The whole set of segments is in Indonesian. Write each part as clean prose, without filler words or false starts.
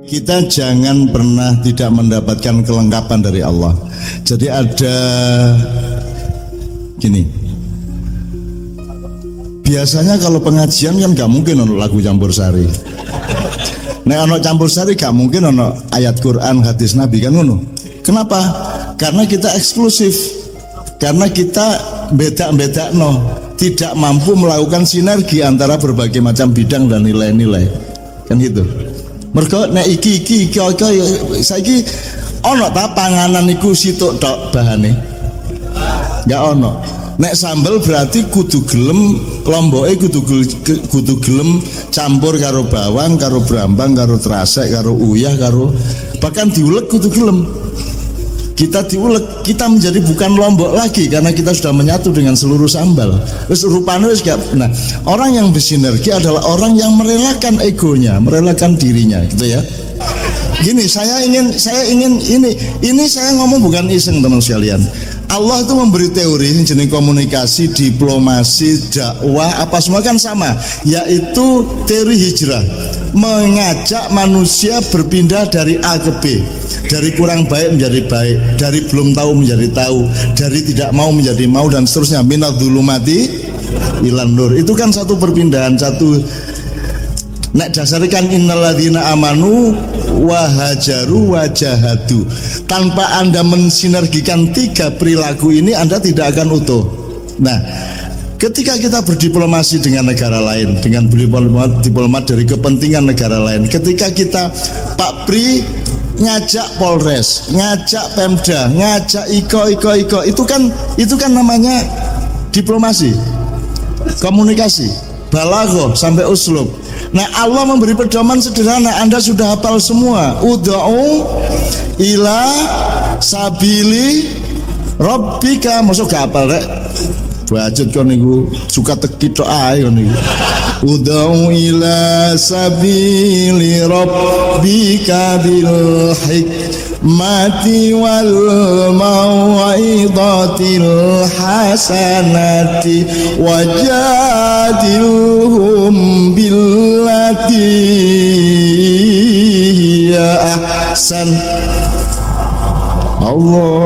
Kita jangan pernah tidak mendapatkan kelengkapan dari Allah. Jadi ada gini, biasanya kalau pengajian kan gak mungkin ono lagu campursari. Nek ono campursari gak mungkin ono ayat Quran, hadis Nabi, kan ngono. Kenapa? Karena kita eksklusif. Karena kita beda-beda tidak mampu melakukan sinergi antara berbagai macam bidang dan nilai-nilai. Kan gitu. Mergo nek iki saiki ono ta panganan iku situk tok bahane. Enggak ono. Nek sambel berarti kudu gelem lomboke kudu gelem campur karo bawang, karo brambang, karo terasek, karo uyah, karo bahkan diulek kudu gelem. Kita diulek, kita menjadi bukan lombok lagi karena kita sudah menyatu dengan seluruh sambal. Terus rupanya gak. Nah, orang yang bersinergi adalah orang yang merelakan egonya, merelakan dirinya, gitu ya. Gini, saya ingin ini saya ngomong bukan iseng teman sekalian. Allah itu memberi teori jenis komunikasi, diplomasi, dakwah, apa semua kan sama, yaitu teori hijrah, mengajak manusia berpindah dari A ke B, dari kurang baik menjadi baik, dari belum tahu menjadi tahu, dari tidak mau menjadi mau, dan seterusnya. Minadz-dzulumati ilan nur. Itu kan satu perpindahan, satu. Nek dasarikan innalladzina amanu wa hajaru wa jahadu. Tanpa Anda mensinergikan tiga perilaku ini, Anda tidak akan utuh. Nah, ketika kita berdiplomasi dengan negara lain, dengan diplomat dari kepentingan negara lain, ketika kita Pak Pri ngajak Polres, ngajak Pemda, ngajak iko, itu kan namanya diplomasi, komunikasi, balagho sampai uslub. Nah, Allah memberi pedoman sederhana, Anda sudah hafal semua. Ud'u ila sabili rabbika. Masuk gak hafal rek? Bacot kon niku suka teki tok ae kon niku. Ud'u ila sabili rabbika bil hikmati wal mau'izatil hasanati wajadilhum billati ya ahsan. Allah.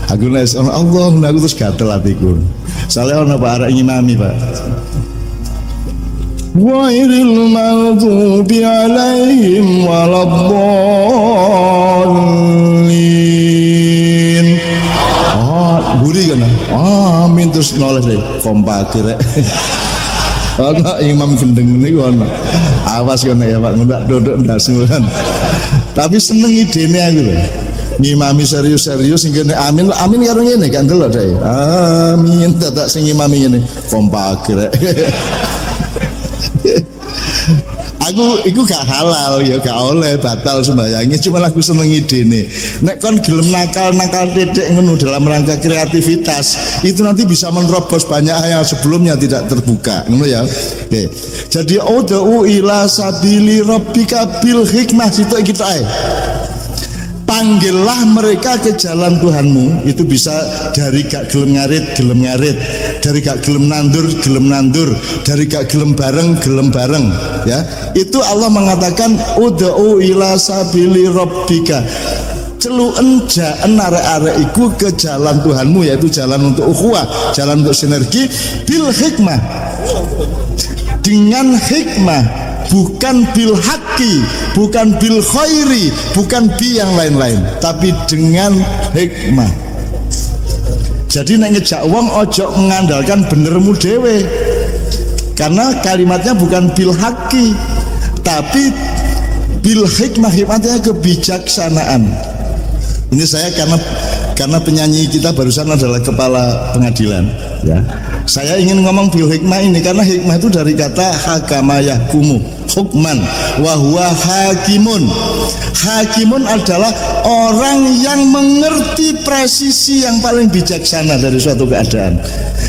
Aku nes Allah, aku terus gatel hatiku. Soalnya ono Pak arek ngimami, Pak. Ghairil maghdubi alaihim waladdallin. Buri kan. Amin terus noleh kompak rek. Ana imam gendeng niku ana. Awas kene ya Pak, ndak dodok ndasuhan. Tapi seneng idene aku lho. Ngimami serius-serius sing kene amin karo ngene kan delok dhewe. Amin dadak sing ngimami ngene kompak rek. Iku gak halal ya, gak oleh, batal sembayangnya. Cuma aku seneng idene. Nek kon gelem nakal titik ngono dalam rangka kreativitas, itu nanti bisa menerobos banyak hal yang sebelumnya tidak terbuka, ngono ya. Oke. Jadi ud'u ila sabili rabbika bil hikmah, situ kita panggillah mereka ke jalan Tuhanmu. Itu bisa dari gak gelem ngarit, dari gak gelem nandur, dari gak gelem bareng, ya. Itu Allah mengatakan ud'u ila sabili rabbika. Celuen jaan arek-arek iku ke jalan Tuhanmu, yaitu jalan untuk ukhuwah, jalan untuk sinergi bil hikmah. Dengan hikmah, bukan bil haki, bukan bil khairi, bukan bi yang lain-lain, tapi dengan hikmah. Jadi nek ngejak wong ojo mengandalkan benermu dewe, karena kalimatnya bukan bil haki, tapi bil hikmah. Hikmahnya kebijaksanaan. Ini saya karena penyanyi kita barusan adalah kepala pengadilan, ya. Saya ingin ngomong bil hikmah ini karena hikmah itu dari kata hakama yahkumu, hukman, wa huwa hakimun. Hakimun adalah orang yang mengerti presisi yang paling bijaksana dari suatu keadaan.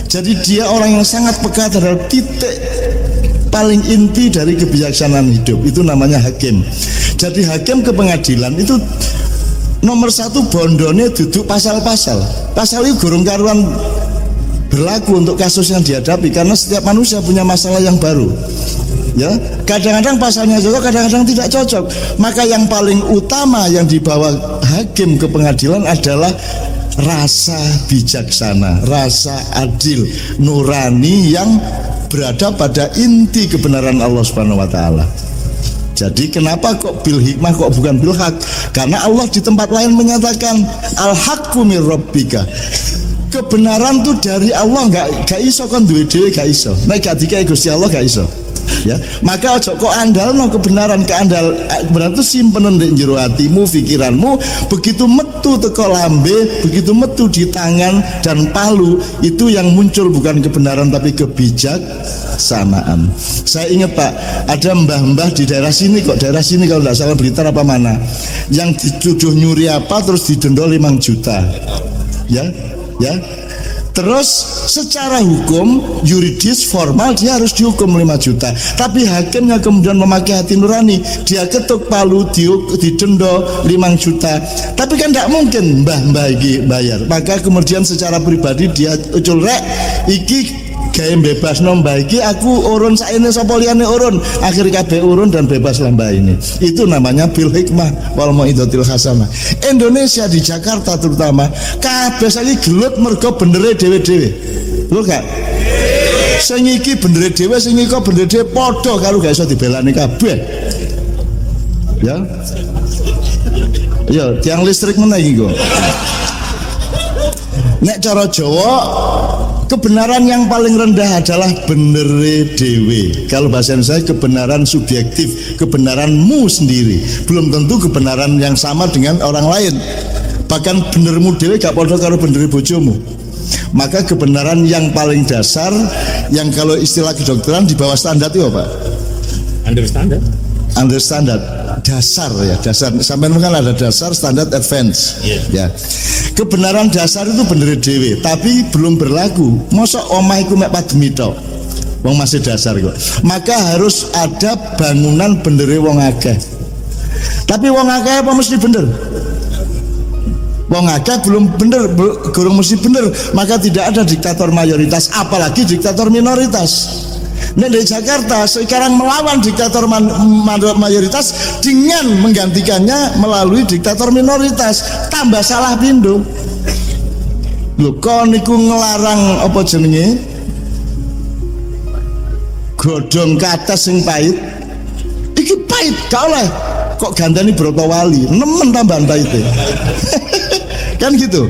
Jadi dia orang yang sangat peka terhadap titik paling inti dari kebijaksanaan hidup. Itu namanya hakim. Jadi hakim ke pengadilan itu nomor satu bondone duduk pasal-pasal. Pasal itu gurung karuan berlaku untuk kasus yang dihadapi, karena setiap manusia punya masalah yang baru. Ya, kadang-kadang pasalnya cocok, kadang-kadang tidak cocok. Maka yang paling utama yang dibawa hakim ke pengadilan adalah rasa bijaksana, rasa adil, nurani yang berada pada inti kebenaran Allah Subhanahu wa taala. Jadi kenapa kok bil hikmah kok bukan bil hak? Karena Allah di tempat lain menyatakan al-haqqu mir rabbika. Kebenaran tuh dari Allah, gak iso kan duwe dhewe, gak iso. Nek gak dikai Gusti Allah gak iso. Ya, maka ojo kok andalno kebenaran, kebenaran itu simpen ndek jero atimu, pikiranmu, begitu metu teko lambe, begitu metu di tangan dan palu, itu yang muncul bukan kebenaran tapi kebijaksanaan. Saya ingat Pak, ada mbah-mbah di daerah sini kalau tidak salah Blitar apa mana, yang dituduh nyuri apa terus didenda 5 juta. Ya. Terus secara hukum yuridis formal dia harus dihukum 5 juta. Tapi hakimnya kemudian memakai hati nurani, dia ketuk palu, didenda 5 juta. Tapi kan tidak mungkin mbah-mbah iki bayar. Maka kemudian secara pribadi dia ucul rek iki gawe bebas mbah iki, aku urun saene sapa liyane urun, akhir kabeh urun dan bebas lah mbah ini. Itu namanya bil hikmah wal mau'izatil hasanah. Indonesia di Jakarta terutama kabeh saiki gelut mergo bendere dhewe-dhewe. Lho gak? Sing iki bendere dhewe, sing iki bendere dhewe padha karo gak iso dibelani kabeh. Ya. Ya, tiang listrik meneh iki kok. Nek cara Jawa, kebenaran yang paling rendah adalah benere dewe. Kalau bahasa saya kebenaran subjektif, kebenaranmu sendiri. Belum tentu kebenaran yang sama dengan orang lain. Bahkan benermu dewe gak podo karo benere bojomu. Maka kebenaran yang paling dasar, yang kalau istilah kedokteran di bawah standar itu apa? Under standard. Dasar ya, dasar. Sampai kan ada dasar, standar, advance. Ya. Kebenaran dasar itu bener dewe, tapi belum berlaku. Mosok omah iku mek pademi tok. Wong masih dasar kok. Maka harus ada bangunan bendere wong akeh. Tapi wong akeh apa mesti bener? Wong akeh belum bener, gurung mesti bener. Maka tidak ada diktator mayoritas, apalagi diktator minoritas. Nah, di Jakarta sekarang melawan diktator mayoritas dengan menggantikannya melalui diktator minoritas. Tambah salah pindho. Lho kok niku ngelarang apa jenenge? Godhong kates sing pahit. Iki pahit gak oleh. Kok gandani Brotowali, nemen tambahan pahite. Kan gitu.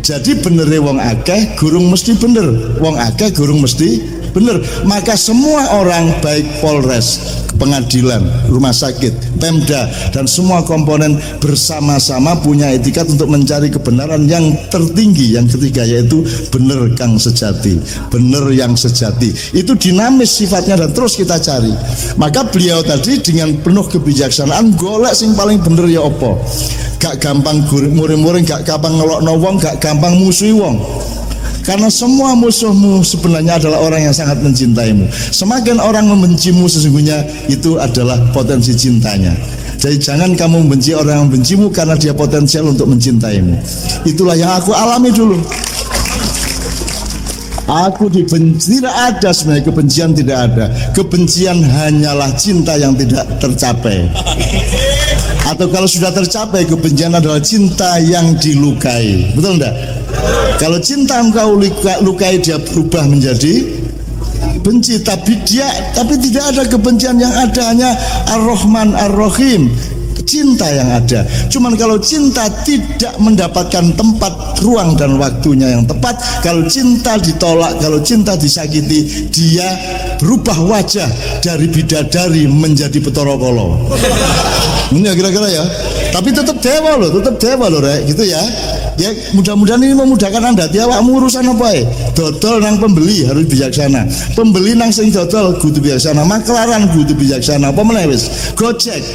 Jadi benere wong akeh gurung mesti bener. Wong akeh gurung mesti benar. Maka semua orang baik Polres, pengadilan, rumah sakit, Pemda dan semua komponen bersama-sama punya etikat untuk mencari kebenaran yang tertinggi, yang ketiga yaitu bener kang sejati, bener yang sejati. Itu dinamis sifatnya dan terus kita cari. Maka beliau tadi dengan penuh kebijaksanaan golek sing paling bener ya opo. Gak gampang muring-muring, gak gampang ngelokno wong, gak gampang musuhi wong. Karena semua musuhmu sebenarnya adalah orang yang sangat mencintaimu. Semakin orang membencimu sesungguhnya itu adalah potensi cintanya. Jadi jangan kamu membenci orang yang membencimu karena dia potensial untuk mencintaimu. Itulah yang aku alami dulu. Aku dibenci, tidak ada sebenarnya kebencian, tidak ada. Kebencian hanyalah cinta yang tidak tercapai. Atau kalau sudah tercapai, kebencian adalah cinta yang dilukai. Betul enggak? Kalau cinta engkau lukai, dia berubah menjadi benci. Tapi tidak ada kebencian, yang ada hanya Ar-Rahman Ar-Rahim, cinta yang ada. Cuman kalau cinta tidak mendapatkan tempat, ruang dan waktunya yang tepat, kalau cinta ditolak, kalau cinta disakiti, dia berubah wajah dari bidadari menjadi Betorokolo. Ini kira-kira ya. Tapi tetap dewa loh rek, gitu ya. Ya mudah-mudahan ini memudahkan Anda. Dia awakmu urusan apa ya? Dodol nang pembeli harus bijaksana. Pembeli nang sing dodol kudu bijaksana. Maklaran kudu bijaksana. Apa meneh wis? Gojek.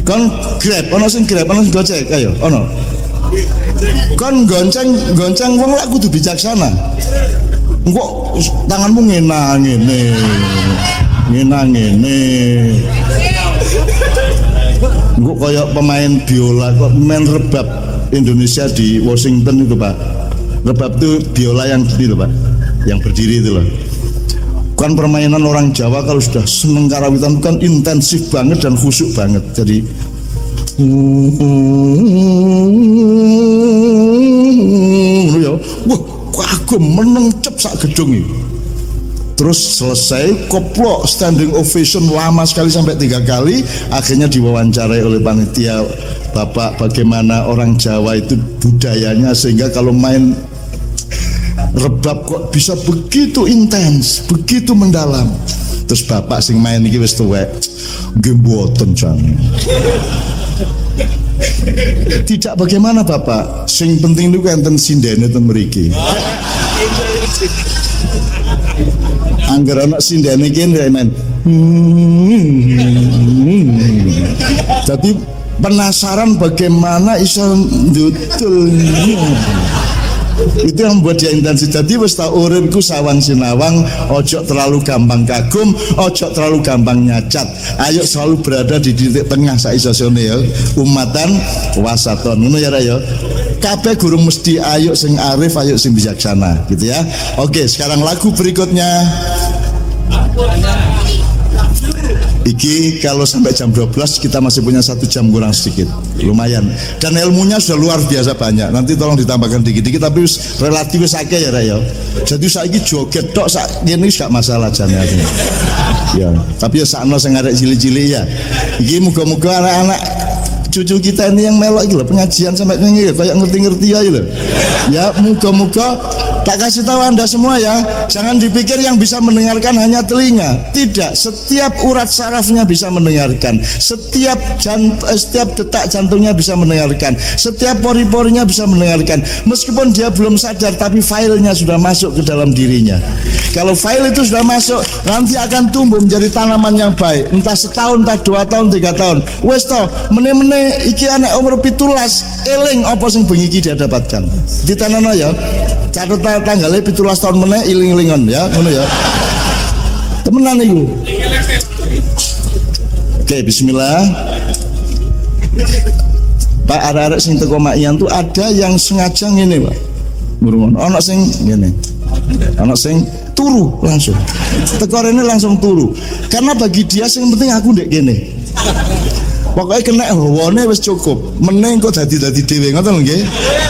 Kon Grab, ono sing Grab, ono sing Gojek, ayo, ono. Kon gonceng wong lak kudu bijaksana. Engko tanganmu ngene. Engko kaya pemain biola, kok main rebab Indonesia di Washington itu Pak. Rebab itu biola yang gini loh Pak, yang berdiri itu loh. Kan permainan orang Jawa kalau sudah seneng karawitan kan intensif banget dan khusyuk banget. Jadi ya, wah kagum meneng cep sak gedung itu. Terus selesai koplok standing ovation lama sekali sampai 3 kali. Akhirnya diwawancarai oleh panitia, Bapak bagaimana orang Jawa itu budayanya sehingga kalau main rebab kok bisa begitu intens, begitu mendalam. Terus bapak sing main iki wis tuwek, nggih mboten jan. Tidak bagaimana bapak, sing penting niku enten sindene ten mriki. Angger ana sindene iki men. Jadi penasaran bagaimana iso ndutul. Itu yang membuat dia intensif. Jadi wis tak uripku sawang sinawang, ojo terlalu gampang kagum, ojo terlalu gampang nyacat. Ayo selalu berada di titik tengah saisone ya. Umatan wasaton. Ngono ya ya. Kabeh guru mesti ayo sing arif, ayo sing bijaksana, gitu ya. Oke, sekarang lagu berikutnya. Iki kalau sampai jam 12 kita masih punya 1 jam kurang sedikit, lumayan. Dan ilmunya sudah luar biasa banyak. Nanti tolong ditambahkan dikit-dikit, tapi relatif akeh ya Rayo. Jadi saiki joget tok sak ngene gak masalah jane aku. Ya, tapi ya sakno sing arek cilik-cilik ya. Iki muga-muga anak-anak cucu kita ini yang melok iki lho pengajian sampai ngene kayak ngerti-ngerti ya lho. Ya muga-muga tak kasih tahu Anda semua ya, jangan dipikir yang bisa mendengarkan hanya telinga. Tidak, setiap urat sarafnya bisa mendengarkan, setiap detak jantungnya bisa mendengarkan, setiap pori-porinya bisa mendengarkan. Meskipun dia belum sadar, tapi filenya sudah masuk ke dalam dirinya. Kalau file itu sudah masuk, nanti akan tumbuh menjadi tanaman yang baik. Entah setahun, entah 2 tahun, 3 tahun. Wes toh, mene-mene iki anak umur 17 eling apa sing bengi iki dia dapatkan. Ditanono ya. Catat tanggalnya 17 tahun meneh iling-ilingan ya, ngono ya. Temenan iku. Oke, bismillah. Pak arek-arek sing teko makian tuh ada yang sengaja ngene, Pak. Murung ana sing ngene. Ana sing turu langsung. Teko rene langsung turu. Karena bagi dia sing penting aku ndek kene. Pokoknya kena hawane wis cukup. Meneng kok dadi dhewe ngoten lho nggih.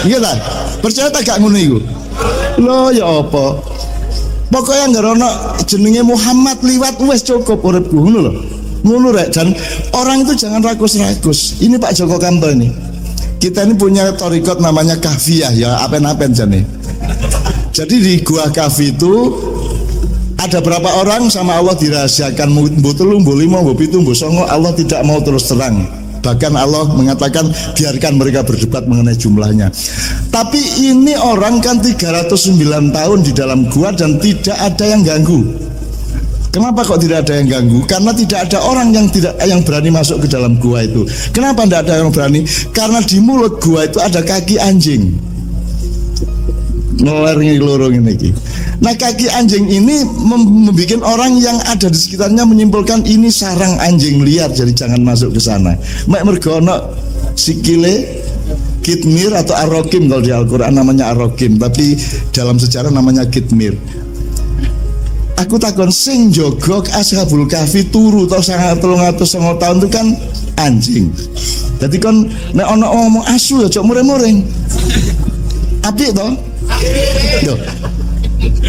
Nggih ta? Percaya tak gak ngono iku? Loh ya apa? Pokoknya nggak ono jenenge Muhammad liwat wes cukup uripku ngono lho. Ngono rek. Dan orang itu jangan rakus-rakus. Ini Pak Joko Kampel nih. Kita ini punya thariqat namanya Kahfiyah ya, apen-apen jane. Jadi di gua Kahfi itu ada berapa orang sama Allah dirahasiakan, mbu 3, mbu 5, mbu 7, mbu 9, Allah tidak mau terus terang. Bahkan Allah mengatakan biarkan mereka berdebat mengenai jumlahnya. Tapi ini orang kan 309 tahun di dalam gua dan tidak ada yang ganggu. Kenapa kok tidak ada yang ganggu? Karena tidak ada orang yang berani masuk ke dalam gua itu. Kenapa tidak ada yang berani? Karena di mulut gua itu ada kaki anjing. Ngelernya lorong ini. Nah kaki anjing ini membuat orang yang ada di sekitarnya menyimpulkan ini sarang anjing liar, jadi jangan masuk ke sana. Mek mergono sikile kitmir atau arokim, kalau di Al-Quran namanya arokim, tapi dalam sejarah namanya kitmir. Aku takon sing jogok Ashabul Kahfi turu tau 309 tahun itu kan anjing. Jadi kan nek ono ngomong asu ya cok muring-muring. Apik toh? Yo.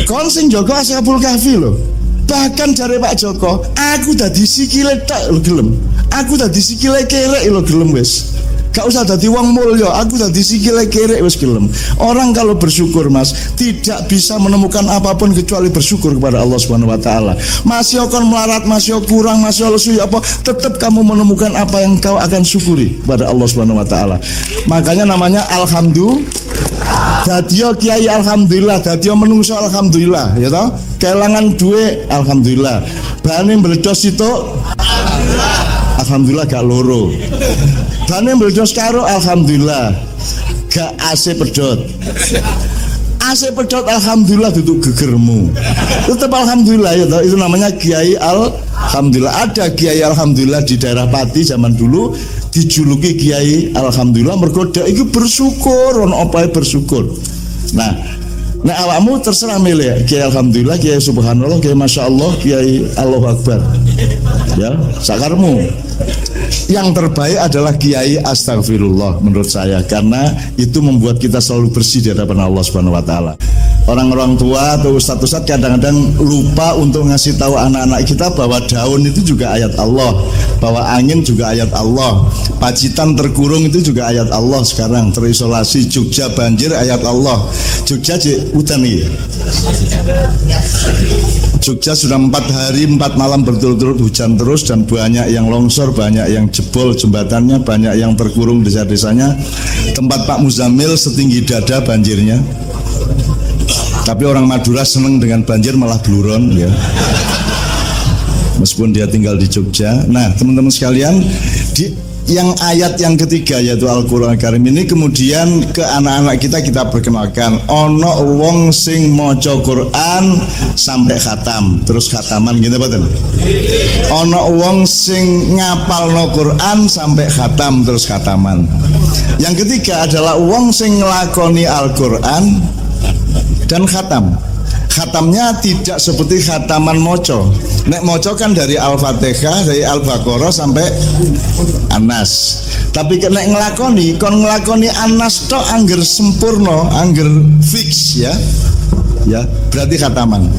Kon sing jaga Ashabul Kahfi lho. Bahkan jare Pak Joko, aku dadi sikile tok lho gelem. Aku dadi sikile kerek lho gelem wis. Gak usah dadi wong mulya, aku dadi sikile kerek wis gelem. Orang kalau bersyukur Mas, tidak bisa menemukan apapun kecuali bersyukur kepada Allah Subhanahu wa taala. Masih kon melarat, masih kurang, masih lesu apa, tetap kamu menemukan apa yang kau akan syukuri kepada Allah Subhanahu wa taala. Makanya namanya alhamdulillah. Dadio kiai alhamdulillah, dadio menungso alhamdulillah, ya toh? Kelangan duwe alhamdulillah. Bane mbledos itu alhamdulillah gak loro. Bane mbledos karo alhamdulillah gak AC pedot. AC pedot alhamdulillah duduk gegermu. Tetap alhamdulillah ya toh? Itu namanya kiai alhamdulillah. Ada kiai alhamdulillah di daerah Pati zaman dulu dijuluki kiai alhamdulillah mergo dhek iki bersyukur ono opae bersyukur. Nah, nek awakmu terserah milih kiai alhamdulillah, kiai subhanallah, kiai masya Allah, kiai Allahu akbar. Ya, sakarmu. Yang terbaik adalah kiai astagfirullah menurut saya, karena itu membuat kita selalu bersih di hadapan Allah Subhanahu wa taala. Orang-orang tua atau ustadz-ustadz kadang-kadang lupa untuk ngasih tahu anak-anak kita bahwa daun itu juga ayat Allah, bahwa angin juga ayat Allah, Pacitan terkurung itu juga ayat Allah. Sekarang terisolasi, Jogja banjir ayat Allah. Jogja hutan nih. Jogja sudah 4 hari 4 malam berturut-turut hujan terus, dan banyak yang longsor, banyak yang jebol jembatannya, banyak yang terkurung desa-desanya. Tempat Pak Muzamil setinggi dada banjirnya. Tapi orang Madura seneng dengan banjir, malah bluron ya. Meskipun dia tinggal di Jogja. Nah, teman-teman sekalian, yang ayat yang ketiga yaitu Al-Qur'an Karim ini kemudian ke anak-anak kita perkenalkan. Ono wong sing maca Quran sampai khatam, terus khataman gitu betul. Ono wong sing ngapalno Quran sampai khatam terus khataman. Yang ketiga adalah wong sing nglakoni Al-Qur'an dan khatam. Khatamnya tidak seperti khataman moco. Nek moco kan dari Al-Fatihah, dari Al-Baqarah sampai Anas. Tapi nek ngelakoni, kon ngelakoni Anas tok angger sempurna, angger fix ya. Ya, berarti khataman.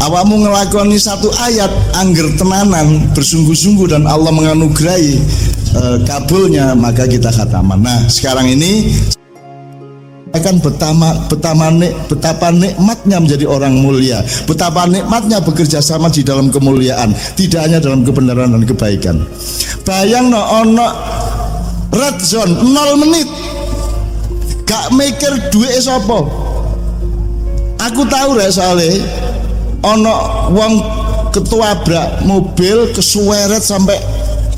Awakmu ngelakoni satu ayat angger tenanan, bersungguh-sungguh, dan Allah menganugerahi kabulnya, maka kita khataman. Nah, sekarang ini akan betapa nikmatnya menjadi orang mulia, betapa nikmatnya bekerja sama di dalam kemuliaan, tidak hanya dalam kebenaran dan kebaikan. Bayang no ono red zone 0 menit gak mikir duit sopo. Aku tahu rek, soalnya ono wong ketuabrak mobil kesuweret sampai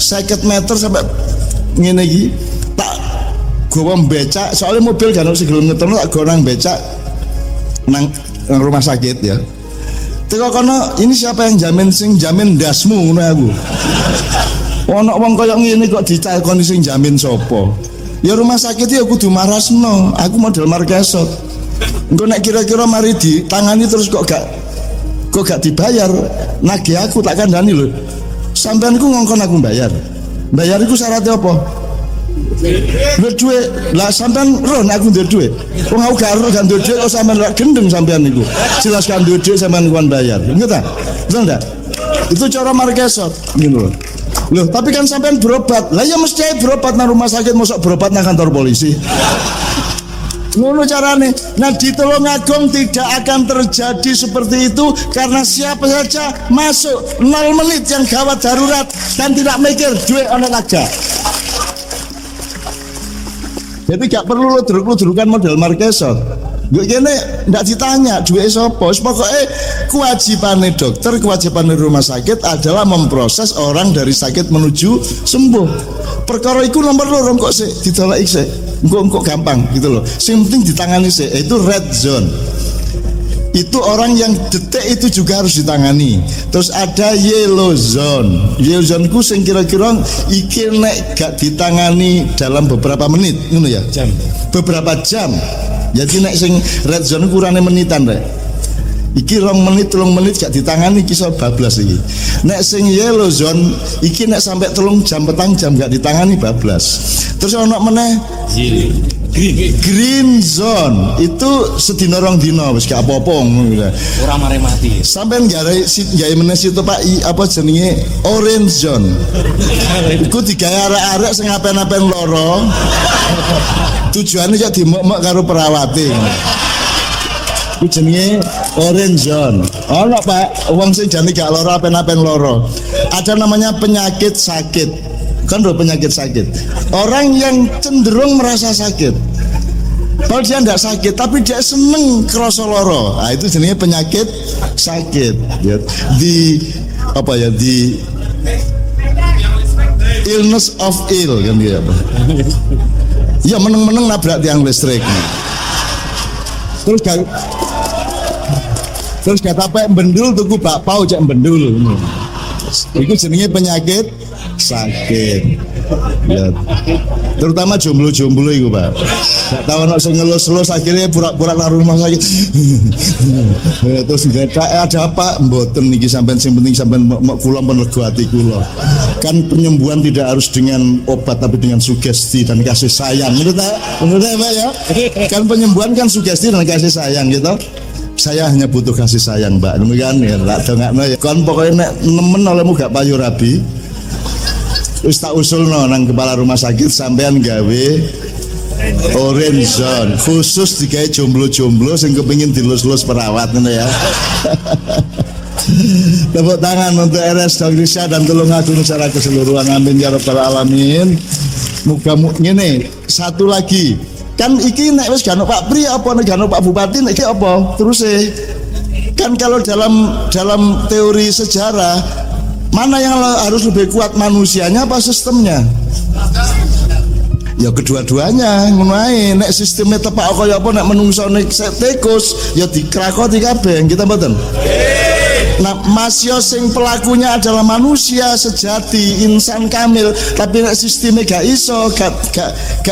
50 meter sampai ngene iki. Gue becak, soalnya mobil kan harus gelem ngeterno, tak gorang becak nang rumah sakit ya. Teko kono, ini siapa yang jamin, sing jamin dasmu ngono aku. Ono wong koyo ngene kok ditakoni sing jamin sapa? Ya rumah sakit ya kudu marasno, aku model markesot. Engko nek kira-kira mari ditangani terus kok gak dibayar, nagih aku tak kandhani lho. Sampeanku ngongkon aku bayar. Bayar iku syaratnya apa? Duit lah, sampean roh nek aku duwe duit. Wong aku gak roh, gak duwe duit kok sampean lak gendeng sampean niku. Jelas kan duwe duit sampean kuwi bayar. Ingat ta? Betul enggak? Itu cara markesot gitu loh. Loh, tapi kan sampean berobat. Lah ya mesti berobat nang rumah sakit, mosok berobat nang kantor polisi. Ngono carane. Nah, di Tulungagung tidak akan terjadi seperti itu, karena siapa saja masuk 0 menit yang gawat darurat dan tidak mikir duit ana laga. Jadi gak perlu lo duruk-durukan model markesot. Gue kene ndak ditanya duit sopo. Pokoknya kewajiban dokter, kewajiban rumah sakit adalah memproses orang dari sakit menuju sembuh. Perkara iku nomor loro kok sih ditolak sih. Engko gampang gitu loh. Sing penting ditangani sih. Itu red zone. Itu orang yang detek itu juga harus ditangani. Terus ada yellow zone. Yellow zone ku sing kira-kira iki nek gak ditangani dalam beberapa menit, ngono ya. Jam. Beberapa jam. Jadi nek sing red zone kurane menitan rek. Iki 2 menit 3 menit gak ditangani iki iso bablas iki. Nek sing yellow zone iki nek sampai 3 jam 4 jam gak ditangani bablas. Terus ono meneh green zone itu sedina 2 dina wis gak apa-apa ngono. Ora mare mati. Sampeyan gawe meneh situ Pak apa jenenge orange zone. Iku digawe arek-arek sing apen-apen loro. Tujuane ya dimok-mok karo perawate. Iku jenenge orange zone. Ono Pak, wong sing jane gak loro apen-apen loro. Ada namanya penyakit sakit. Kan ada penyakit sakit. Orang yang cenderung merasa sakit, padahal dia tidak sakit, tapi dia seneng kerasa loro. Nah, itu jenisnya penyakit sakit. Ya. Di apa ya? Di illness of ill kan dia apa? Ya meneng-meneng nabrak tiang listrik. Terus kata apa? Bendul tuku bakpao cek bendul. Itu jenisnya penyakit sakit. Ya. Terutama jomblo-jomblo itu Pak. Gak tahu nak ngelus-elus akhirnya pura-pura nang rumah sakit. Terus ada apa? Mboten niki sampean sing penting sampean kula menlego ati kula. Kan penyembuhan tidak harus dengan obat tapi dengan sugesti dan kasih sayang. Menurut Pak ya? Kan penyembuhan kan sugesti dan kasih sayang gitu. Saya hanya butuh kasih sayang Mbak. Demikian ya, tak dongakno ya. Kon pokoknya nek nemen olehmu gak payu rabi. Wis tak usulno nang kepala rumah sakit sampean gawe orange zone khusus digawe jomblo-jomblo sing kepengin dilus-lus perawat ngono ya. Tepuk tangan untuk RS Dr. Risha dan Tulungagung secara keseluruhan. Amin ya rabbal alamin. Muga ngene, satu lagi. Kan iki nek wis gak ono Pak Pri apa nek gak ono Pak Bupati nek iki apa? Terus kan kalau dalam teori sejarah mana yang harus lebih kuat, manusianya apa sistemnya? Ya kedua-duanya ngono ae. Nek sistemnya tepak kaya apa nek menungso nek tikus ya dikrakoti kabeh kita mboten. Nah, masya sing pelakunya adalah manusia sejati, insan kamil, tapi nek sistemnya gak iso, gak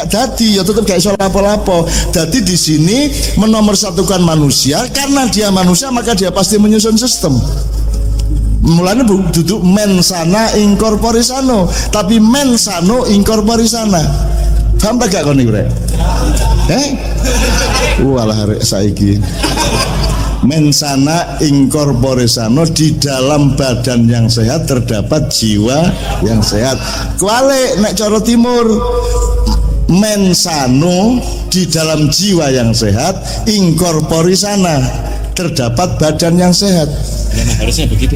dadi, ya tetep gak iso lapo-lapo. Dadi di sini menomorsatukan manusia, karena dia manusia maka dia pasti menyusun sistem. Mulanya duduk mensana incorpore sano, tapi mensano incorpore sana. Paham tak gak kon iki, Rek? Walah arek saiki. Mensana incorpore sano, di dalam badan yang sehat terdapat jiwa yang sehat. Kuale nek cara timur mensano, di dalam jiwa yang sehat, incorpore sana, terdapat badan yang sehat. Memang harusnya begitu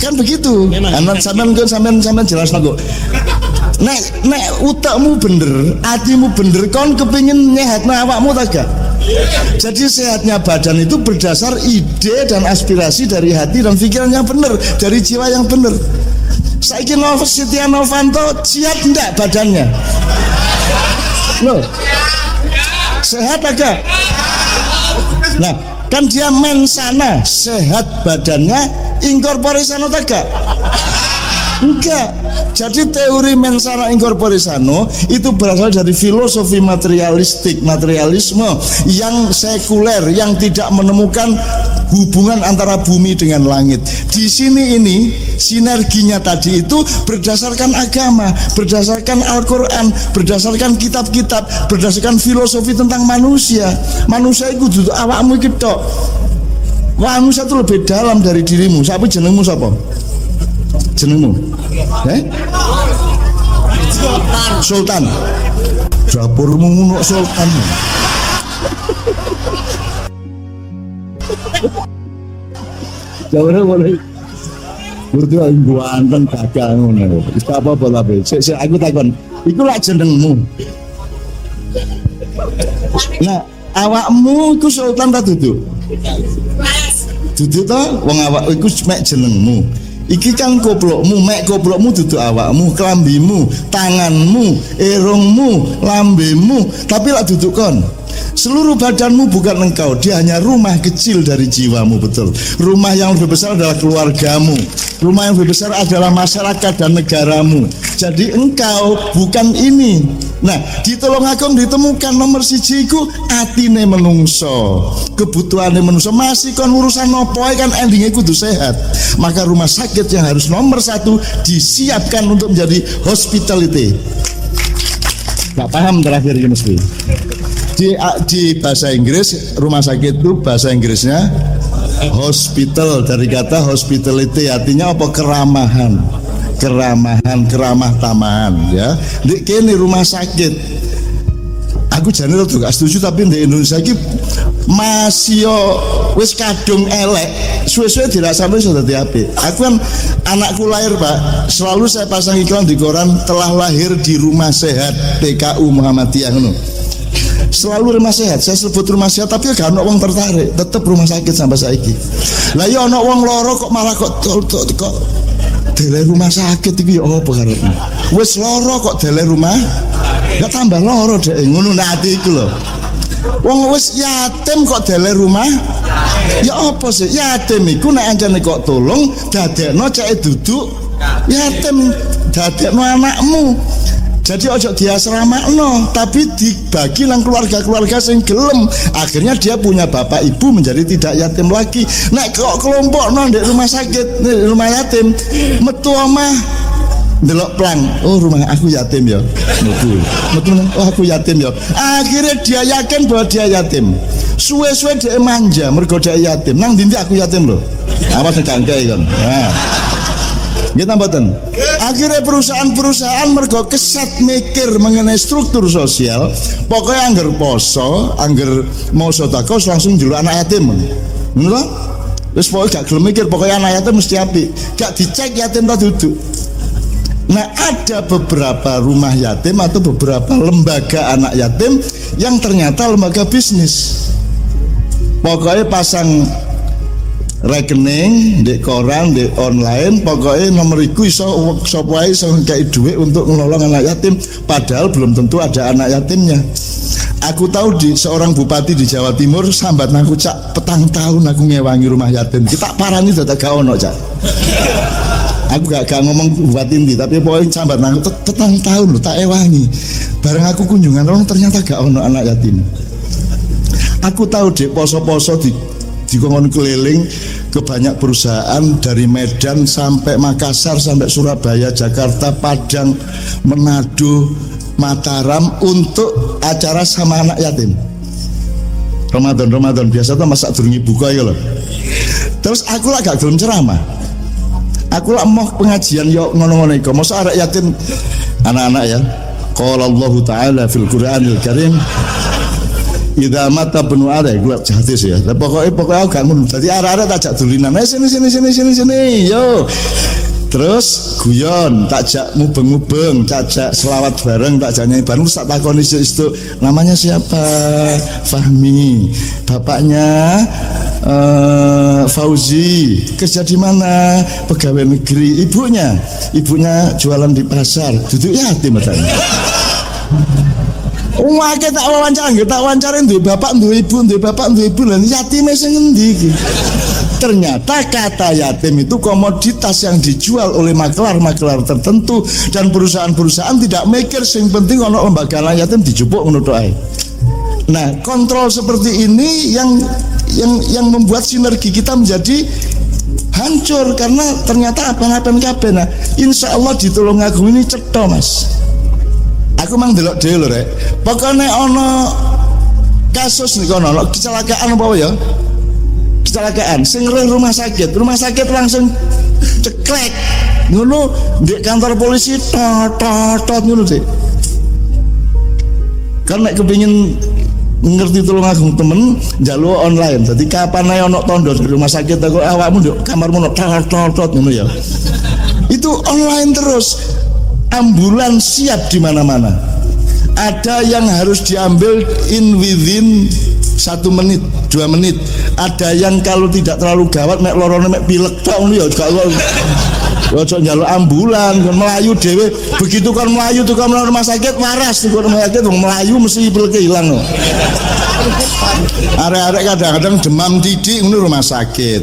kan begitu. Anak sampean jelas kok. Nek utakmu bener, hatimu bener, kon kepingin nyehatno awakmu ta gak? Jadi sehatnya badan itu berdasar ide dan aspirasi dari hati dan pikiran yang bener, dari jiwa yang bener. Saiki Setia Novanto sihat enggak badannya? Loh, sehat agak? Nah, kan dia mensana, sehat badannya, incorpore sano tak? Enggak. Jadi teori mensana incorpore sano itu berasal dari filosofi materialisme yang sekuler, yang tidak menemukan hubungan antara bumi dengan langit. Di sini ini sinerginya tadi itu berdasarkan agama, berdasarkan Al-Quran, berdasarkan kitab-kitab, berdasarkan filosofi tentang manusia. Manusia itu duduk awakmu iki tok. Manusia itu lebih dalam dari dirimu. Siapa jenengmu sapa? Jenengmu? Sultan. Dapurmu ngono Sultan. Jawabnya boleh. Berdua ganteng gagah ngono. Wis apa bola be. Sik aku takon. Iku lak jenengmu. Nah, awakmu iku Sultan ta dudu? Dudu ta? Wong awak iku mek jenengmu. Iki kan koplokmu, mek koplokmu dudu awakmu, klambimu, tanganmu, erongmu, lambemu, tapi lak dudu kon. Seluruh badanmu bukan engkau, dia hanya rumah kecil dari jiwamu, betul. Rumah yang lebih besar adalah keluargamu. Rumah yang lebih besar adalah masyarakat dan negaramu. Jadi engkau bukan ini. Nah, di Tulungagung ditemukan nomor siji iku atine menungso, kebutuhane menungso. Masih kon urusan nopo kan endingnya kudu sehat. Maka rumah sakit yang harus nomor satu disiapkan untuk menjadi hospitality. Gak paham terakhir ini mesti. Di bahasa Inggris rumah sakit itu bahasa Inggrisnya hospital, dari kata hospitality, artinya apa? Keramah tamahan ya. Di kene rumah sakit. Aku jane rada gak setuju, tapi di Indonesia iki masih wis kadung elek, suwe-suwe dirasane sudah dadi apik. Aku kan anakku lahir, Pak, selalu saya pasang iklan di koran, telah lahir di rumah sehat PKU Muhammadiyah ngono. Selalu rumah sehat, saya sebut rumah sehat, tapi gak ono wong tertarik, tetep rumah sakit sampai saiki. Lah ya ono wong loro kok malah kok dele rumah sakit iki ya apa karepmu? Wis loro kok dele rumah, gak tambah loro dhek ngono nek ati iku lho. Wong wis yatim kok dele rumah, ya apa sih? Yatim iku nek ancane kok tolong dadekno cek duduk yatim, dadekno anakmu. Jadi ojo diasramakno, tapi dibagi nang keluarga-keluarga sing gelem. Akhirnya dia punya bapak ibu menjadi tidak yatim lagi. Nek kok kelompok nang di rumah sakit, di rumah yatim, metu omah delok plang, oh rumah aku yatim ya, metu oh aku yatim ya. Akhirnya dia yakin bahwa dia yatim. Suwe-suwe dia manja, mergo dia yatim. Nang dindi aku yatim loh. Awas ngangke kan. Nah. Kita mboten. Akhirnya perusahaan-perusahaan mergo kesat mikir mengenai struktur sosial. Pokoknya angger poso, angger mau sedekah langsung julu anak yatim. Ngono. Terus pokoknya gak gelem mikir, pokoknya anak yatim mesti apik. Gak dicek yatim ta duduk. Nah, ada beberapa rumah yatim atau beberapa lembaga anak yatim yang ternyata lembaga bisnis. Pokoknya pasang rekening di koran, di online, pokoknya nomor iku iso sapa wae iso ngekei duit untuk nolong anak yatim, padahal belum tentu ada anak yatimnya. Aku tahu di seorang bupati di Jawa Timur sambat aku, Cak, petang tahun aku ngewangi rumah yatim. Kita parani dadak gak ono, Cak. Aku gak ngomong bupati ini, tapi pokoknya sambat aku petang tahun lho tak ewangi. Bareng aku kunjungan orang ternyata gak ono anak yatim. Aku tahu dek poso-poso di kongon keliling ke banyak perusahaan dari Medan sampai Makassar sampai Surabaya, Jakarta, Padang, Manado, Mataram untuk acara sama anak yatim. Ramadan biasa tuh masak durungi buka ya loh. Terus aku lah gak gelem ceramah. Aku lah mau pengajian yo ngono-ngono iku. Masa arek yatim anak-anak ya. Qala Allah Ta'ala fil Qur'anil Karim, idza mata benu adek gua hadis ya. Pokoknya aku gak ngono. Dadi arek-arek tajak dulinan. Sini yo. Terus guyon, takjak mubeng-mubeng, takjak selawat bareng, takjak nyanyi bareng. Terus tak takoni itu namanya siapa? Fahmi. Bapaknya Fauzi. Kerja di mana? Pegawai negeri. Ibunya jualan di pasar. Duduk yatim katanya. Wake tak wawancarin duwe bapak duwe ibu lan yatime sing endi iki. Ternyata kata yatim itu komoditas yang dijual oleh makelar-makelar tertentu, dan perusahaan-perusahaan tidak mikir sing penting ono lembaga yatim dijupuk ngono tok ae. Nah, kontrol seperti ini yang membuat sinergi kita menjadi hancur karena ternyata apa-apa kabeh. Nah, insya Allah ditolong aku ini cetha, Mas. Aku mang delok dhewe lho rek. Pokoknya ono kasus nih kono, ono kecelakaan apa ya? Kecelakaan, sing rumah sakit langsung ceklek. Ngono di kantor polisi tot ngono sih. Kan nek kepengin ngerti tolong aku temen njaluk online. Jadi kapan ae ono tondo di rumah sakit aku awakmu nduk kamarmu ono tot ngono ya. Itu online terus. Ambulan siap di mana-mana. Ada yang harus diambil within 1 menit, 2 menit. Ada yang kalau tidak terlalu gawat, mek lorone mek pilek tok ngono ya gak ojo njaluk ambulan, kon melayu dhewe. Begitu kon melayu tuh kon rumah sakit waras tuh rumah sakit wong melayu mesti pileke ilang. Arek-arek kadang-kadang demam titik ngono rumah sakit.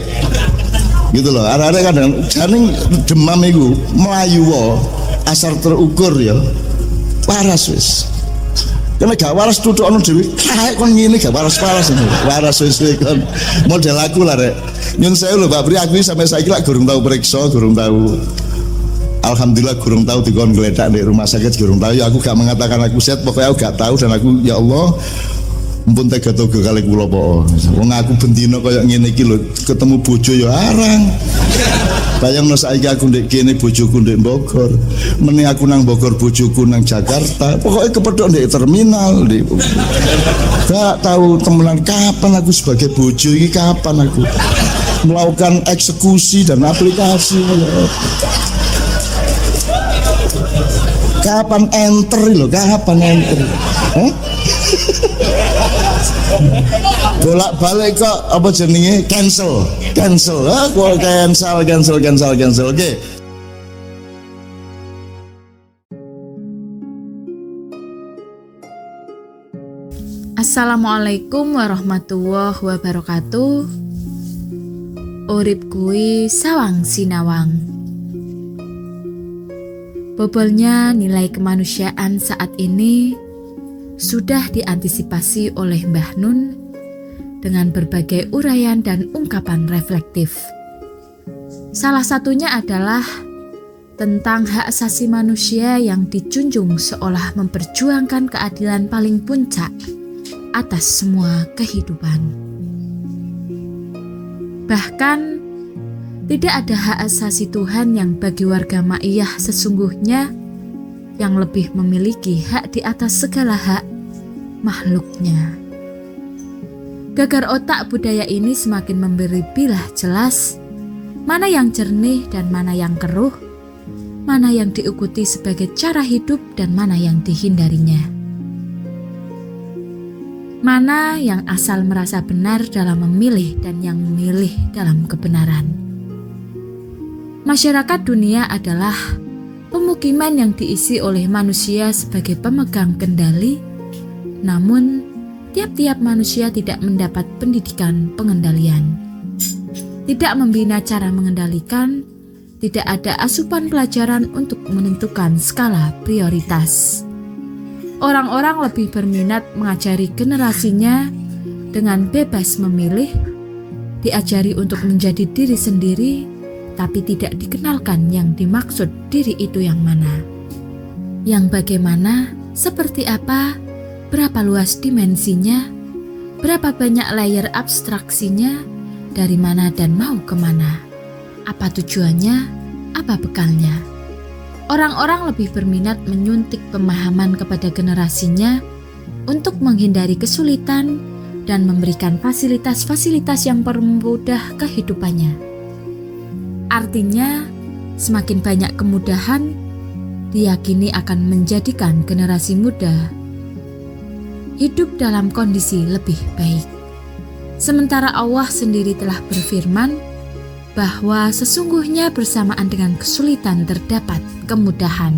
Gitu loh, arek-arek kadang jane demam iku melayu wae. Asar terukur ya waras wis. Karena gak waras duduk anu dhewe kae kon ngene gak waras-waras ini. Waras wis kon model aku lah rek. Nyun sewu lho Pak Pri, aku sampai saiki lak gurung tau periksa, gurung tau. Alhamdulillah gurung tau dikon gledak di rumah sakit gurung tau. Ya aku gak mengatakan aku sehat, pokoknya aku gak tahu dan aku ya Allah mumpun tega-tega kali kula po. Wong aku bendina kaya ngene iki lho ketemu bojo ya arang. Bayangno saiki aku ndek kene bojoku ndek Bogor. Meni aku nang Bogor bojoku nang Jakarta. Pokoknya kepethuk ndek terminal ndek. Gak tahu temenan kapan aku sebagai bojo iki kapan aku melakukan eksekusi dan aplikasi. Kapan enter lho, kapan enter. Bolak-balik kok apa jenenge cancel. Aku cancel. Oke. Assalamualaikum warahmatullahi wabarakatuh. Urip kuwi sawang sinawang. Bobolnya nilai kemanusiaan saat ini sudah diantisipasi oleh Mbah Nun dengan berbagai uraian dan ungkapan reflektif. Salah satunya adalah tentang hak asasi manusia yang dijunjung seolah memperjuangkan keadilan paling puncak atas semua kehidupan. Bahkan, tidak ada hak asasi Tuhan yang bagi warga Ma'iyah sesungguhnya yang lebih memiliki hak di atas segala hak makhluknya. Gegar otak budaya ini semakin memberi bilah jelas mana yang jernih dan mana yang keruh, mana yang diikuti sebagai cara hidup dan mana yang dihindarinya. Mana yang asal merasa benar dalam memilih dan yang memilih dalam kebenaran. Masyarakat dunia adalah pemukiman yang diisi oleh manusia sebagai pemegang kendali, namun tiap-tiap manusia tidak mendapat pendidikan pengendalian. Tidak membina cara mengendalikan, tidak ada asupan pelajaran untuk menentukan skala prioritas. Orang-orang lebih berminat mengajari generasinya dengan bebas memilih, diajari untuk menjadi diri sendiri, tapi tidak dikenalkan yang dimaksud diri itu yang mana. Yang bagaimana, seperti apa, berapa luas dimensinya, berapa banyak layer abstraksinya, dari mana dan mau kemana, apa tujuannya, apa bekalnya. Orang-orang lebih berminat menyuntik pemahaman kepada generasinya untuk menghindari kesulitan dan memberikan fasilitas-fasilitas yang mempermudah kehidupannya. Artinya, semakin banyak kemudahan, diyakini akan menjadikan generasi muda hidup dalam kondisi lebih baik. Sementara Allah sendiri telah berfirman bahwa sesungguhnya bersamaan dengan kesulitan terdapat kemudahan.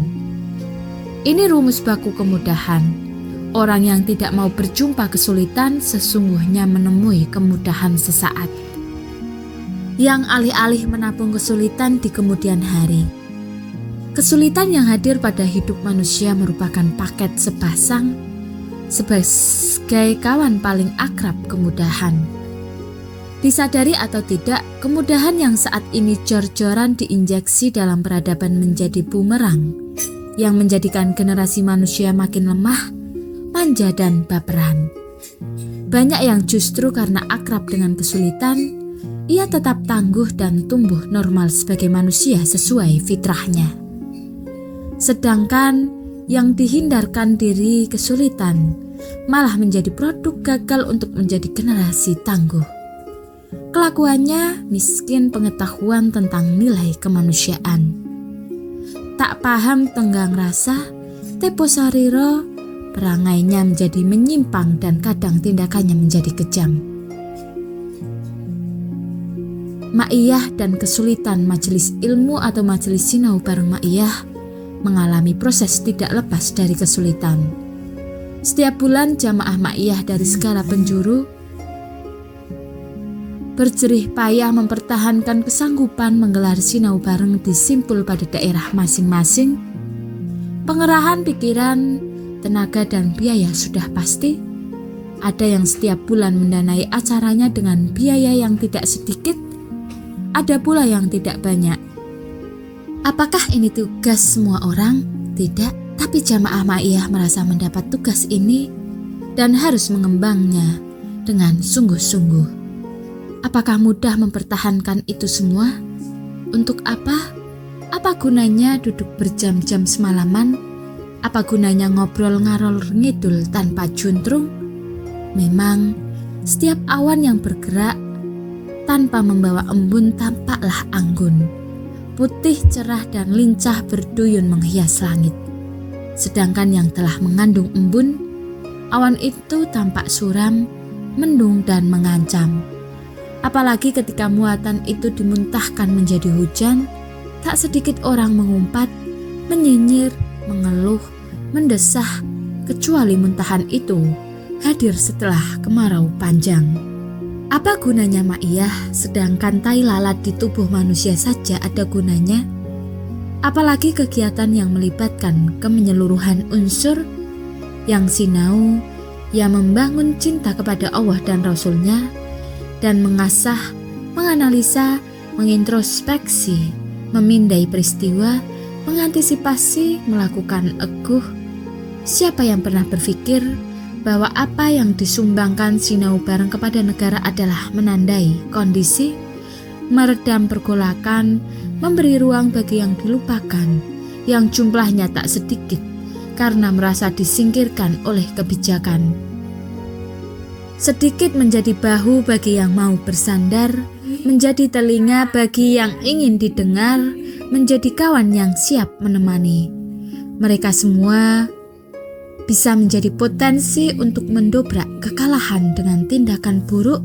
Ini rumus baku kemudahan. Orang yang tidak mau berjumpa kesulitan sesungguhnya menemui kemudahan sesaat. Yang alih-alih menabung kesulitan di kemudian hari. Kesulitan yang hadir pada hidup manusia merupakan paket sepasang sebagai kawan paling akrab kemudahan. Disadari atau tidak, kemudahan yang saat ini jor-joran diinjeksi dalam peradaban menjadi bumerang yang menjadikan generasi manusia makin lemah, manja dan baperan. Banyak yang justru karena akrab dengan kesulitan, ia tetap tangguh dan tumbuh normal sebagai manusia sesuai fitrahnya. Sedangkan yang dihindarkan diri kesulitan malah menjadi produk gagal untuk menjadi generasi tangguh. Kelakuannya miskin pengetahuan tentang nilai kemanusiaan. Tak paham tenggang rasa, tepo sariro, perangainya menjadi menyimpang dan kadang tindakannya menjadi kejam. Ma'iyah dan kesulitan majelis ilmu atau majelis sinau bareng Ma'iyah mengalami proses tidak lepas dari kesulitan. Setiap bulan jamaah Ma'iyah dari segala penjuru berjerih payah mempertahankan kesanggupan menggelar sinau bareng di simpul pada daerah masing-masing. Pengerahan pikiran, tenaga dan biaya sudah pasti. Ada yang setiap bulan mendanai acaranya dengan biaya yang tidak sedikit, ada pula yang tidak banyak. Apakah ini tugas semua orang? Tidak, tapi jamaah Ma'iyah merasa mendapat tugas ini dan harus mengembangnya dengan sungguh-sungguh. Apakah mudah mempertahankan itu semua? Untuk apa? Apa gunanya duduk berjam-jam semalaman? Apa gunanya ngobrol ngarol ngidul tanpa juntrung? Memang setiap awan yang bergerak tanpa membawa embun tampaklah anggun. Putih, cerah dan lincah berduyun menghias langit. Sedangkan yang telah mengandung embun, awan itu tampak suram, mendung dan mengancam. Apalagi ketika muatan itu dimuntahkan menjadi hujan, tak sedikit orang mengumpat, menyinyir, mengeluh, mendesah, kecuali muntahan itu hadir setelah kemarau panjang. Apa gunanya Ma'iyah sedangkan tai lalat di tubuh manusia saja ada gunanya? Apalagi kegiatan yang melibatkan kemenyeluruhan unsur yang sinau, yang membangun cinta kepada Allah dan Rasul-Nya, dan mengasah, menganalisa, mengintrospeksi, memindai peristiwa, mengantisipasi, melakukan eguh. Siapa yang pernah berpikir bahwa apa yang disumbangkan sinau bareng kepada negara adalah menandai kondisi, meredam pergolakan, memberi ruang bagi yang dilupakan, yang jumlahnya tak sedikit karena merasa disingkirkan oleh kebijakan. Sedikit menjadi bahu bagi yang mau bersandar, menjadi telinga bagi yang ingin didengar, menjadi kawan yang siap menemani. Mereka semua bisa menjadi potensi untuk mendobrak kekalahan dengan tindakan buruk,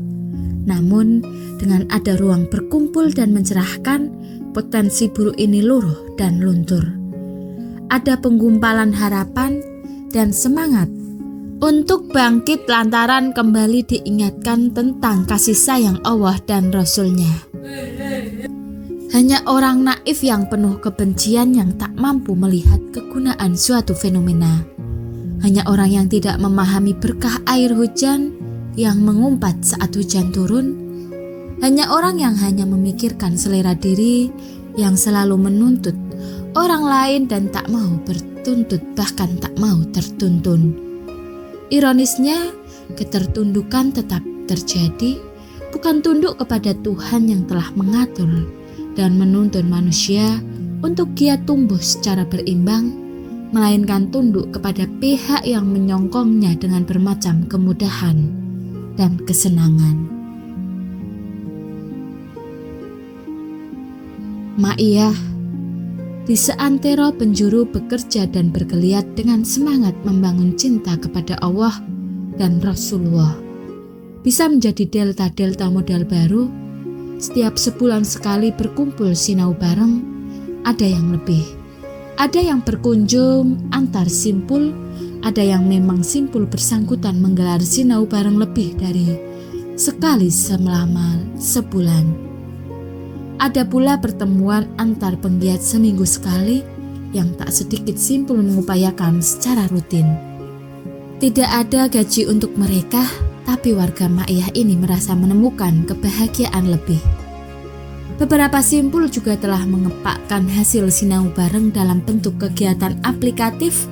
namun dengan ada ruang berkumpul dan mencerahkan, potensi buruk ini luruh dan luntur. Ada penggumpalan harapan dan semangat untuk bangkit lantaran kembali diingatkan tentang kasih sayang Allah dan Rasul-Nya. Hanya orang naif yang penuh kebencian yang tak mampu melihat kegunaan suatu fenomena. Hanya orang yang tidak memahami berkah air hujan yang mengumpat saat hujan turun. Hanya orang yang hanya memikirkan selera diri, yang selalu menuntut orang lain dan tak mau bertuntut, bahkan tak mau tertuntun. Ironisnya, ketertundukan tetap terjadi, bukan tunduk kepada Tuhan yang telah mengatur dan menuntun manusia untuk giat tumbuh secara berimbang, melainkan tunduk kepada pihak yang menyongkongnya dengan bermacam kemudahan dan kesenangan. Ma'iyah, di seantero penjuru bekerja dan bergeliat dengan semangat membangun cinta kepada Allah dan Rasulullah, bisa menjadi delta-delta modal baru. Setiap sebulan sekali berkumpul sinau bareng, ada yang lebih. Ada yang berkunjung antar simpul, ada yang memang simpul bersangkutan menggelar sinau bareng lebih dari sekali selama sebulan. Ada pula pertemuan antar penggiat seminggu sekali yang tak sedikit simpul mengupayakan secara rutin. Tidak ada gaji untuk mereka, tapi warga Ma'iyah ini merasa menemukan kebahagiaan lebih. Beberapa simpul juga telah mengepakkan hasil sinau bareng dalam bentuk kegiatan aplikatif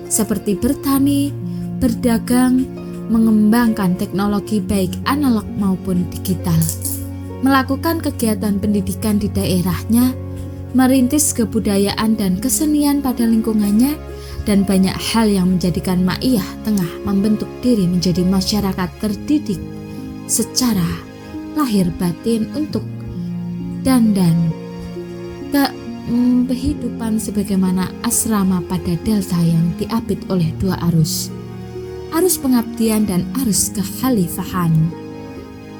seperti bertani, berdagang, mengembangkan teknologi baik analog maupun digital, melakukan kegiatan pendidikan di daerahnya, merintis kebudayaan dan kesenian pada lingkungannya, dan banyak hal yang menjadikan Ma'iyah tengah membentuk diri menjadi masyarakat terdidik secara lahir batin untuk dan kehidupan sebagaimana asrama pada delta yang diapit oleh dua arus pengabdian dan arus kekhalifahan.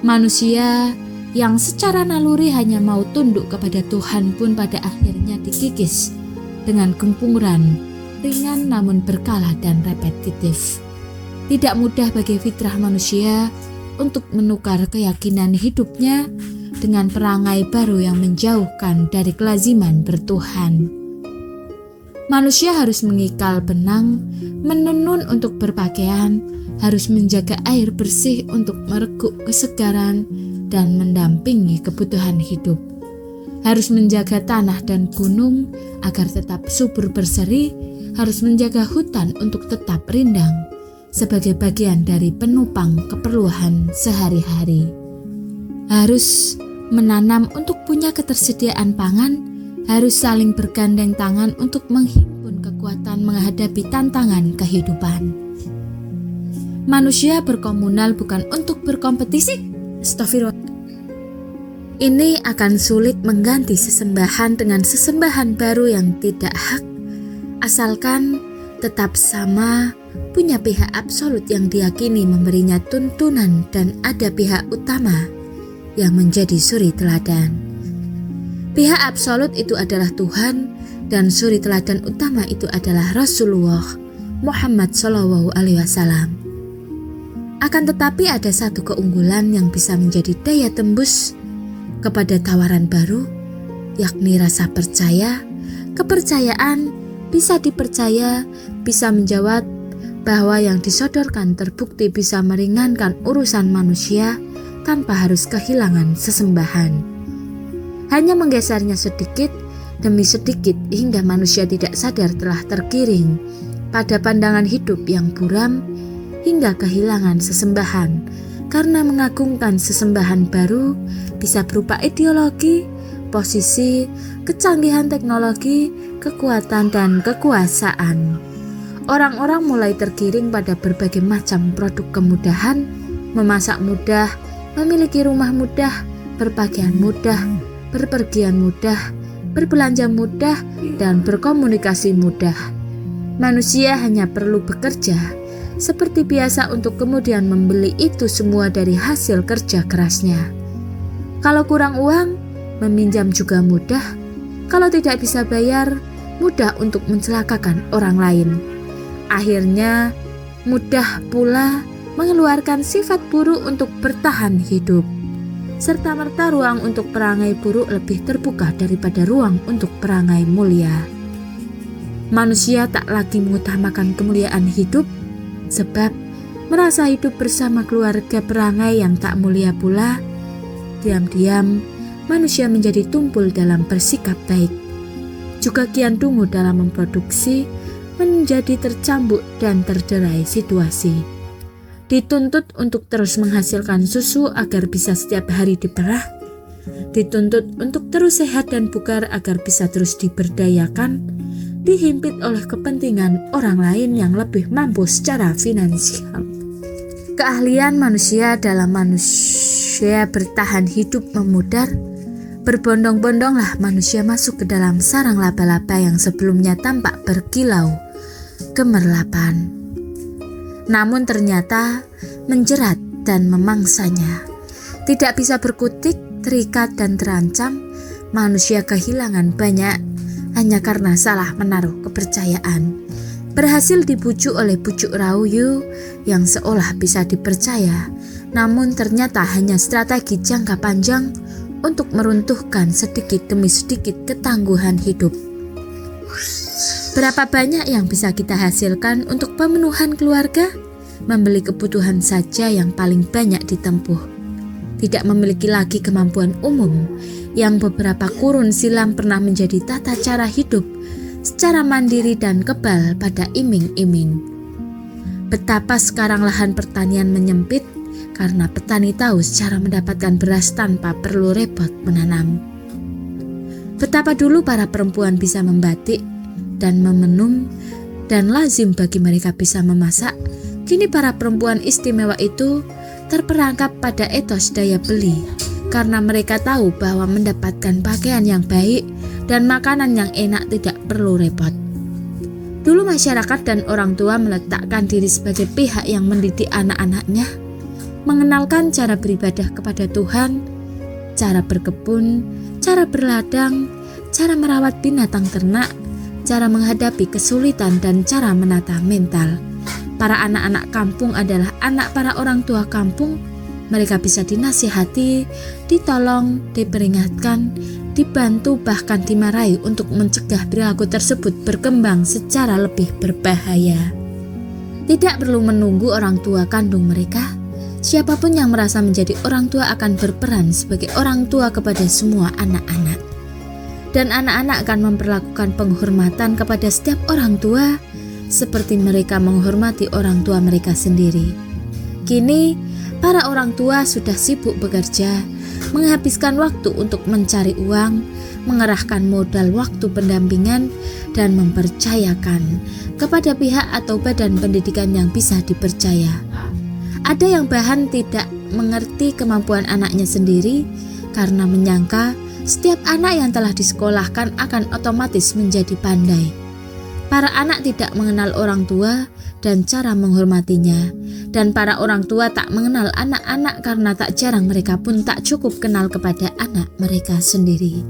Manusia yang secara naluri hanya mau tunduk kepada Tuhan pun pada akhirnya dikikis dengan gempuran ringan namun berkala dan repetitif. Tidak mudah bagi fitrah manusia untuk menukar keyakinan hidupnya dengan perangai baru yang menjauhkan dari kelaziman bertuhan. Manusia harus mengikal benang, menenun untuk berpakaian, harus menjaga air bersih untuk mereguk kesegaran dan mendampingi kebutuhan hidup. Harus menjaga tanah dan gunung agar tetap subur berseri, harus menjaga hutan untuk tetap rindang sebagai bagian dari penopang keperluan sehari-hari. Harus menanam untuk punya ketersediaan pangan, harus saling bergandeng tangan untuk menghimpun kekuatan menghadapi tantangan kehidupan. Manusia berkomunal bukan untuk berkompetisi. Astagfirullah. Ini akan sulit mengganti sesembahan dengan sesembahan baru yang tidak hak, asalkan tetap sama, punya pihak absolut yang diyakini memberinya tuntunan dan ada pihak utama yang menjadi suri teladan. Pihak absolut itu adalah Tuhan dan suri teladan utama itu adalah Rasulullah Muhammad SAW. Akan tetapi ada satu keunggulan yang bisa menjadi daya tembus kepada tawaran baru, yakni rasa percaya, Kepercayaan bisa dipercaya, bisa menjawab bahwa yang disodorkan terbukti bisa meringankan urusan manusia tanpa harus kehilangan sesembahan. Hanya menggesernya sedikit demi sedikit hingga manusia tidak sadar telah tergiring pada pandangan hidup yang buram hingga kehilangan sesembahan. Karena mengagungkan sesembahan baru bisa berupa ideologi, posisi, kecanggihan teknologi, kekuatan, dan kekuasaan. Orang-orang mulai tergiring pada berbagai macam produk kemudahan, memasak mudah, memiliki rumah mudah, berpakaian mudah, berpergian mudah, berbelanja mudah, dan berkomunikasi mudah. Manusia hanya perlu bekerja seperti biasa untuk kemudian membeli itu semua dari hasil kerja kerasnya. Kalau kurang uang, meminjam juga mudah. Kalau tidak bisa bayar, mudah untuk mencelakakan orang lain. Akhirnya, mudah pula mengeluarkan sifat buruk untuk bertahan hidup. Serta-merta ruang untuk perangai buruk lebih terbuka daripada ruang untuk perangai mulia. Manusia tak lagi mengutamakan kemuliaan hidup, sebab merasa hidup bersama keluarga perangai yang tak mulia pula. Diam-diam, manusia menjadi tumpul dalam bersikap baik. Juga kian dungu dalam memproduksi, menjadi tercambuk dan terderai situasi. Dituntut untuk terus menghasilkan susu agar bisa setiap hari diperah. Dituntut untuk terus sehat dan bugar agar bisa terus diberdayakan. Dihimpit oleh kepentingan orang lain yang lebih mampu secara finansial. Keahlian manusia dalam manusia bertahan hidup memudar. Berbondong-bondonglah manusia masuk ke dalam sarang laba-laba yang sebelumnya tampak berkilau gemerlapan. Namun ternyata menjerat dan memangsanya. Tidak bisa berkutik, terikat dan terancam, manusia kehilangan banyak hanya karena salah menaruh kepercayaan. Berhasil dibujuk oleh bujuk rayu yang seolah bisa dipercaya, namun ternyata hanya strategi jangka panjang untuk meruntuhkan sedikit demi sedikit ketangguhan hidup. Berapa banyak yang bisa kita hasilkan untuk pemenuhan keluarga? Membeli kebutuhan saja yang paling banyak ditempuh. Tidak memiliki lagi kemampuan umum yang beberapa kurun silam pernah menjadi tata cara hidup secara mandiri dan kebal pada iming-iming. Betapa sekarang lahan pertanian menyempit karena petani tahu cara mendapatkan beras tanpa perlu repot menanam. Betapa dulu para perempuan bisa membatik dan memenum dan lazim bagi mereka bisa memasak, kini para perempuan istimewa itu terperangkap pada etos daya beli karena mereka tahu bahwa mendapatkan pakaian yang baik dan makanan yang enak tidak perlu repot. Dulu masyarakat dan orang tua meletakkan diri sebagai pihak yang mendidik anak-anaknya, mengenalkan cara beribadah kepada Tuhan, cara berkebun, cara berladang, cara merawat binatang ternak, cara menghadapi kesulitan dan cara menata mental. Para anak-anak kampung adalah anak para orang tua kampung. Mereka bisa dinasihati, ditolong, diperingatkan, dibantu bahkan dimarahi untuk mencegah perilaku tersebut berkembang secara lebih berbahaya. Tidak perlu menunggu orang tua kandung mereka. Siapapun yang merasa menjadi orang tua akan berperan sebagai orang tua kepada semua anak-anak. Dan anak-anak akan memperlakukan penghormatan kepada setiap orang tua seperti mereka menghormati orang tua mereka sendiri. Kini, para orang tua sudah sibuk bekerja, menghabiskan waktu untuk mencari uang, mengerahkan modal waktu pendampingan, dan mempercayakan kepada pihak atau badan pendidikan yang bisa dipercaya. Ada yang bahkan tidak mengerti kemampuan anaknya sendiri karena menyangka setiap anak yang telah disekolahkan akan otomatis menjadi pandai. Para anak tidak mengenal orang tua dan cara menghormatinya, dan para orang tua tak mengenal anak-anak karena tak jarang mereka pun tak cukup kenal kepada anak mereka sendiri.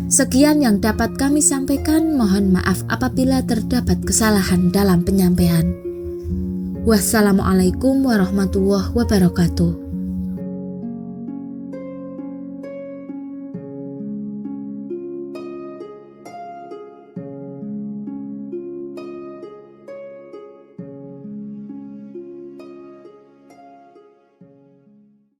Sekian yang dapat kami sampaikan, mohon maaf apabila terdapat kesalahan dalam penyampaian. Wassalamualaikum warahmatullahi wabarakatuh.